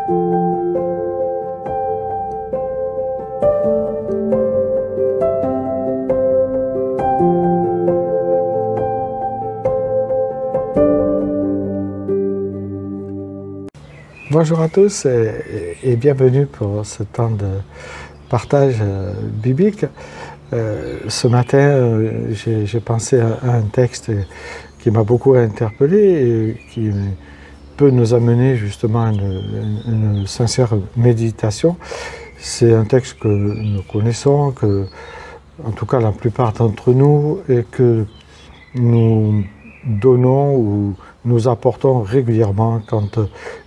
Bonjour à tous et bienvenue pour ce temps de partage biblique. Ce matin, j'ai pensé à un texte qui m'a beaucoup interpellé et qui peut nous amener justement à une sincère méditation. C'est un texte que nous connaissons, que en tout cas la plupart d'entre nous, et que nous donnons ou nous apportons régulièrement quand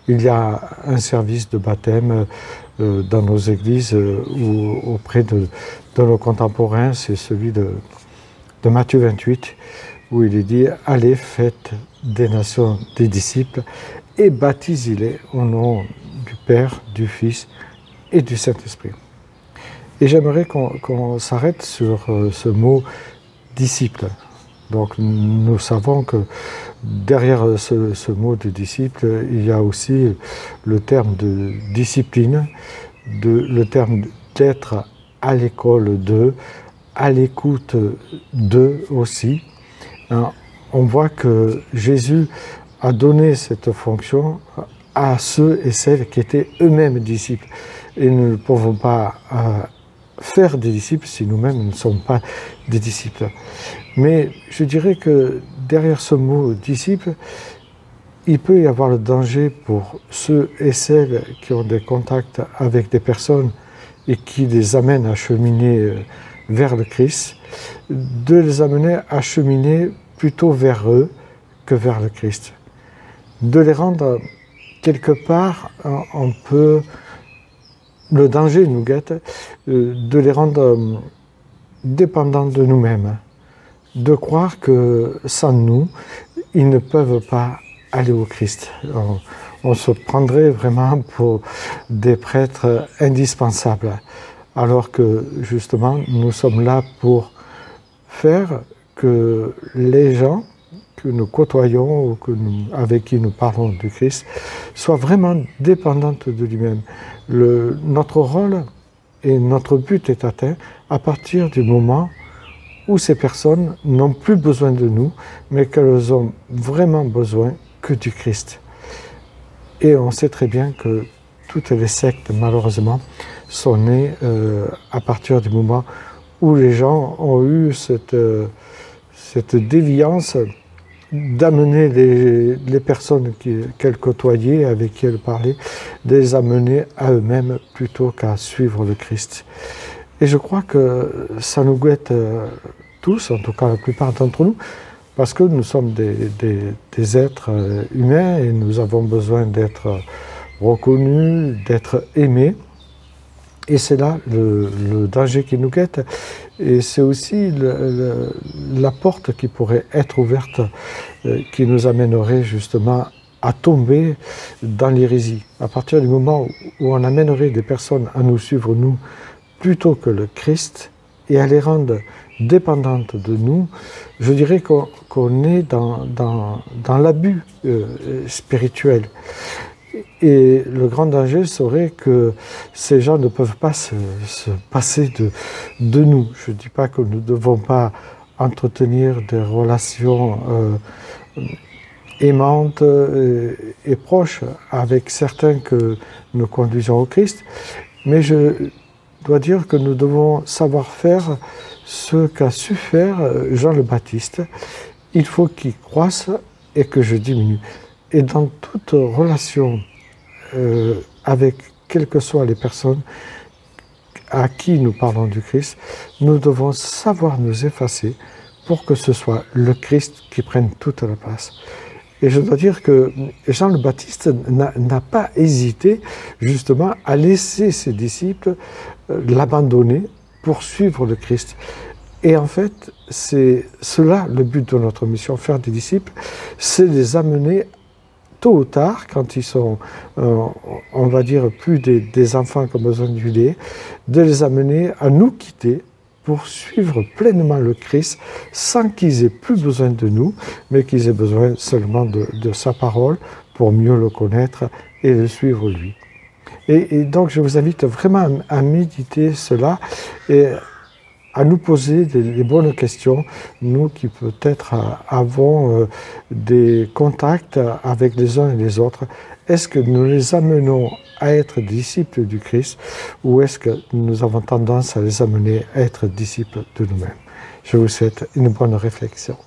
il y a un service de baptême dans nos églises ou auprès de nos contemporains. C'est celui de Matthieu 28 où il est dit « Allez, faites des nations des disciples et baptisez-les au nom du Père, du Fils et du Saint-Esprit ». Et j'aimerais qu'on s'arrête sur ce mot « disciple ». Donc nous savons que derrière ce mot de disciple, il y a aussi le terme de discipline, le terme d'être à l'école d'eux, à l'écoute d'eux aussi. On voit que Jésus a donné cette fonction à ceux et celles qui étaient eux-mêmes disciples. Et nous ne pouvons pas faire des disciples si nous-mêmes ne sommes pas des disciples. Mais je dirais que derrière ce mot « disciple », il peut y avoir le danger pour ceux et celles qui ont des contacts avec des personnes et qui les amènent à cheminer vers le Christ, de les amener à cheminer plutôt vers eux que vers le Christ. De les rendre quelque part un peu... Le danger nous guette de les rendre dépendants de nous-mêmes, de croire que sans nous, ils ne peuvent pas aller au Christ. On se prendrait vraiment pour des prêtres indispensables, alors que justement nous sommes là pour faire que les gens que nous côtoyons ou avec qui nous parlons du Christ soient vraiment dépendantes de lui-même. Notre rôle et notre but est atteint à partir du moment où ces personnes n'ont plus besoin de nous, mais qu'elles ont vraiment besoin que du Christ. Et on sait très bien que toutes les sectes, malheureusement, sont nées à partir du moment où les gens ont eu cette déviance d'amener les personnes qu'elles côtoyaient, avec qui elles parlaient, de les amener à eux-mêmes plutôt qu'à suivre le Christ. Et je crois que ça nous guette tous, en tout cas la plupart d'entre nous, parce que nous sommes des êtres humains et nous avons besoin d'être reconnus, d'être aimés. Et c'est là le danger qui nous guette. Et c'est aussi la porte qui pourrait être ouverte, qui nous amènerait justement à tomber dans l'hérésie. À partir du moment où on amènerait des personnes à nous suivre, nous, plutôt que le Christ, et à les rendre dépendantes de nous, je dirais qu'on est dans l'abus spirituel. Et le grand danger serait que ces gens ne peuvent pas se passer de nous. Je ne dis pas que nous ne devons pas entretenir des relations aimantes et proches avec certains que nous conduisons au Christ, mais je dois dire que nous devons savoir faire ce qu'a su faire Jean le Baptiste. Il faut qu'il croisse et que je diminue. Et dans toute relation avec quelles que soient les personnes à qui nous parlons du Christ, nous devons savoir nous effacer pour que ce soit le Christ qui prenne toute la place. Et je dois dire que Jean le Baptiste n'a pas hésité justement à laisser ses disciples l'abandonner pour suivre le Christ. Et en fait, c'est cela le but de notre mission, faire des disciples, c'est les amener tôt ou tard, quand ils sont, on va dire, plus des enfants qui ont besoin du lait, de les amener à nous quitter pour suivre pleinement le Christ, sans qu'ils aient plus besoin de nous, mais qu'ils aient besoin seulement de sa parole pour mieux le connaître et le suivre lui. Et donc je vous invite vraiment à méditer cela et à nous poser les bonnes questions, nous qui peut-être avons des contacts avec les uns et les autres. Est-ce que nous les amenons à être disciples du Christ ou est-ce que nous avons tendance à les amener à être disciples de nous-mêmes? Je vous souhaite une bonne réflexion.